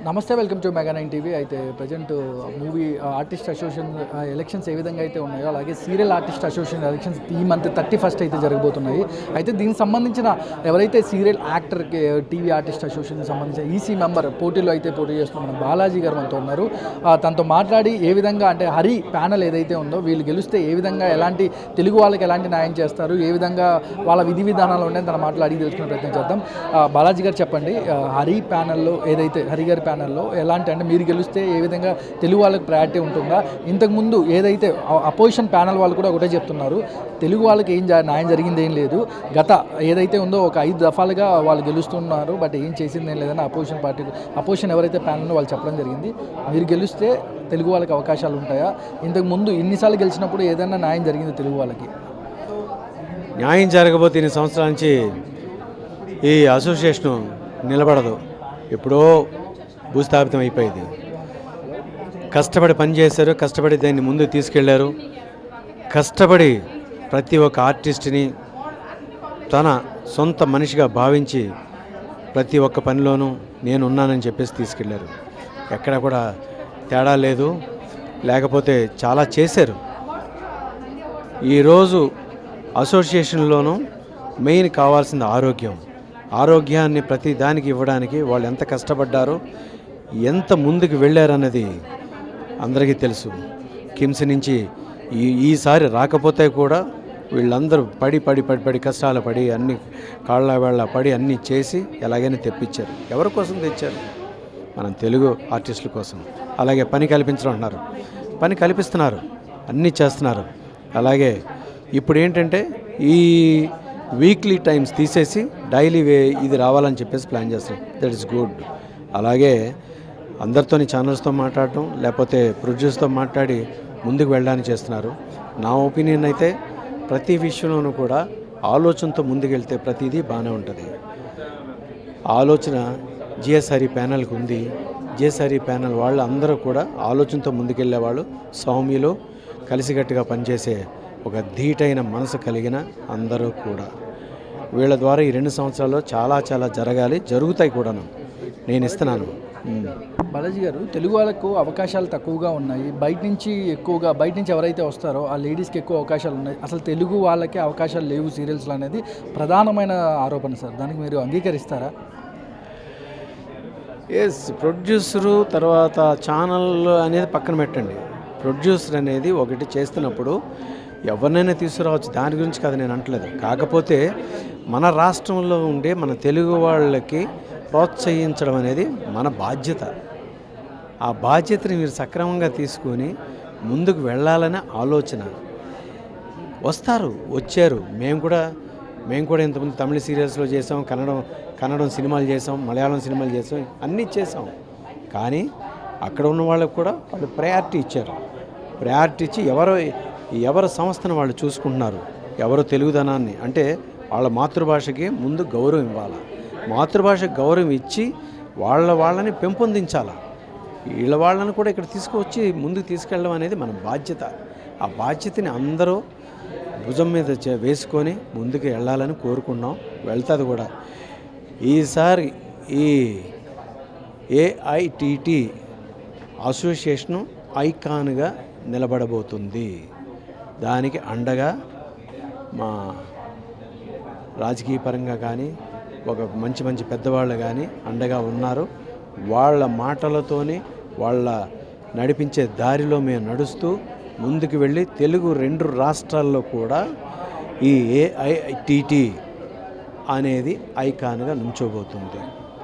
నమస్తే, welcome to mega 9 TV. అయితే present movie artist association elections ఏ విధంగా అయితే ఉన్నాయో, అలాగే సీరియల్ ఆర్టిస్ట్ అసోసియేషన్ ఎలక్షన్స్ ఈ మంత్ 31st అయితే జరగబోతున్నాయి. అయితే దీనికి సంబంధించిన ఎవరైతే సీరియల్ యాక్టర్ టీవీ ఆర్టిస్ట్ అసోసియేషన్కి సంబంధించిన ఈసీ మెంబర్ పోటీలో అయితే పోటీ చేస్తున్న మన బాలాజీ గారు మనతో ఉన్నారు. తనతో మాట్లాడి ఏ విధంగా అంటే హరి ప్యానల్ ఏదైతే ఉందో వీళ్ళు గెలిస్తే ఏ విధంగా ఎలాంటి తెలుగు వాళ్ళకి ఎలాంటి న్యాయం చేస్తారు, ఏ విధంగా వాళ్ళ విధి విధానాలు ఉంటాయని తన మాటలు అడిగి తెలుసుకునే ప్రయత్నం చేద్దాం. బాలాజీ గారు చెప్పండి, హరి ప్యానల్లో ఏదైతే హరి గారి ప్యానల్లో ఎలాంటి అంటే మీరు గెలిస్తే ఏ విధంగా తెలుగు వాళ్ళకి ప్రయారిటీ ఉంటుందా? ఇంతకుముందు ఏదైతే అపోజిషన్ ప్యానల్ వాళ్ళు కూడా ఒకటే చెప్తున్నారు, తెలుగు వాళ్ళకి న్యాయం జరిగింది ఏం లేదు, గత ఏదైతే ఉందో ఒక 5 దఫాలుగా వాళ్ళు గెలుస్తున్నారు, బట్ ఏం చేసింది ఏం లేదని అపోజిషన్ ఎవరైతే ప్యానల్ వాళ్ళు చెప్పడం జరిగింది. మీరు గెలిస్తే తెలుగు వాళ్ళకి అవకాశాలు ఉంటాయా? ఇంతకుముందు ఇన్నిసార్లు గెలిచినప్పుడు ఏదైనా న్యాయం జరిగింది తెలుగు వాళ్ళకి? న్యాయం జరగబోతే ఇన్ని సంవత్సరాల నుంచి ఈ అసోసియేషను నిలబడదు, ఎప్పుడో భూస్థాపితం అయిపోయింది. కష్టపడి పనిచేశారు, కష్టపడి దాన్ని ముందుకు తీసుకెళ్లారు, కష్టపడి ప్రతి ఒక్క ఆర్టిస్ట్ని తన సొంత మనిషిగా భావించి ప్రతి ఒక్క పనిలోనూ నేను ఉన్నానని చెప్పేసి తీసుకెళ్లారు. ఎక్కడ కూడా తేడా లేదు, లేకపోతే చాలా చేశారు. ఈరోజు అసోసియేషన్లోనూ మెయిన్ కావాల్సింది ఆరోగ్యాన్ని ప్రతి దానికి ఇవ్వడానికి వాళ్ళు ఎంత కష్టపడ్డారో, ఎంత ముందుకు వెళ్ళారన్నది అందరికీ తెలుసు. కిమ్స్ నుంచి ఈసారి రాకపోతే కూడా వీళ్ళందరూ పడి కష్టాలు పడి అన్ని కాళ్ళ వేళ్ళ పడి అన్నీ చేసి ఎలాగైనా తెప్పించారు. ఎవరి కోసం తెచ్చారు? మనం తెలుగు ఆర్టిస్టుల కోసం. అలాగే పని కల్పించడం అంటున్నారు, పని కల్పిస్తున్నారు, అన్నీ చేస్తున్నారు. అలాగే ఇప్పుడు ఏంటంటే ఈ వీక్లీ టైమ్స్ తీసేసి డైలీ ఇది రావాలని చెప్పేసి ప్లాన్ చేస్తారు. That is good. అలాగే అందరితోని ఛానల్స్తో మాట్లాడటం, లేకపోతే ప్రొడ్యూసర్తో మాట్లాడి ముందుకు వెళ్ళడానికి చేస్తున్నారు. నా ఒపీనియన్ అయితే ప్రతి విషయంలోనూ కూడా ఆలోచనతో ముందుకెళ్తే ప్రతిదీ బాగానే ఉంటుంది. ఆలోచన జిఎస్ఆర్ఈ ప్యానల్కి ఉంది. జిఎస్ఆర్ఈ ప్యానల్ వాళ్ళు అందరూ కూడా ఆలోచనతో ముందుకెళ్ళేవాళ్ళు, సౌమ్యులు, కలిసికట్టుగా పనిచేసే ఒక ధీటైన మనసు కలిగిన అందరూ కూడా. వీళ్ళ ద్వారా ఈ 2 సంవత్సరాల్లో చాలా జరగాలి, జరుగుతాయి కూడాను. నేను ఇస్తున్నాను. బాలాజీ గారు, తెలుగు వాళ్ళకు అవకాశాలు తక్కువగా ఉన్నాయి, బయట నుంచి ఎవరైతే వస్తారో ఆ లేడీస్కి ఎక్కువ అవకాశాలు ఉన్నాయి, అసలు తెలుగు వాళ్ళకి అవకాశాలు లేవు సీరియల్స్లో అనేది ప్రధానమైన ఆరోపణ సార్. దానికి మీరు అంగీకరిస్తారా? ప్రొడ్యూసరు తర్వాత ఛానల్ అనేది పక్కన పెట్టండి. ప్రొడ్యూసర్ అనేది ఒకటి చేస్తున్నప్పుడు ఎవరినైనా తీసుకురావచ్చు, దాని గురించి కాదు నేను అంటలేదు. కాకపోతే మన రాష్ట్రంలో ఉండే మన తెలుగు వాళ్ళకి ప్రోత్సహించడం అనేది మన బాధ్యత. ఆ బాధ్యతని మీరు సక్రమంగా తీసుకొని ముందుకు వెళ్ళాలనే ఆలోచన. వచ్చారు. మేము కూడా ఇంతకుముందు తమిళ సీరియల్స్లో చేసాం, కన్నడం సినిమాలు చేసాం, మలయాళం సినిమాలు చేసాం, అన్నీ చేసాం. కానీ అక్కడ ఉన్న వాళ్ళకు కూడా వాళ్ళు ప్రయారిటీ ఇచ్చారు. ప్రయారిటీ ఇచ్చి ఎవరి సంస్థను వాళ్ళు చూసుకుంటున్నారు, ఎవరు తెలుగుదనాన్ని అంటే వాళ్ళ మాతృభాషకి ముందు గౌరవం ఇవ్వాలి. మాతృభాషకు గౌరవం ఇచ్చి వాళ్ళని పెంపొందించాలి. వాళ్ళని కూడా ఇక్కడ తీసుకువచ్చి ముందుకు తీసుకెళ్ళడం అనేది మన బాధ్యత. ఆ బాధ్యతని అందరూ భుజం మీద వేసుకొని ముందుకు వెళ్ళాలని కోరుకున్నాం. వెళ్తుంది కూడా. ఈసారి ఈ ఏఐటిటి అసోసియేషను ఐకాన్గా నిలబడబోతుంది. దానికి అండగా మా రాజకీయ పరంగా కానీ ఒక మంచి పెద్దవాళ్ళు కానీ అండగా ఉన్నారు. వాళ్ళ మాటలతోనే వాళ్ళ నడిపించే దారిలో మేము నడుస్తూ ముందుకు వెళ్ళి తెలుగు 2 రాష్ట్రాల్లో కూడా ఈ ఏఐటిటి అనేది ఐకాన్గా నుంచోబోతుంది.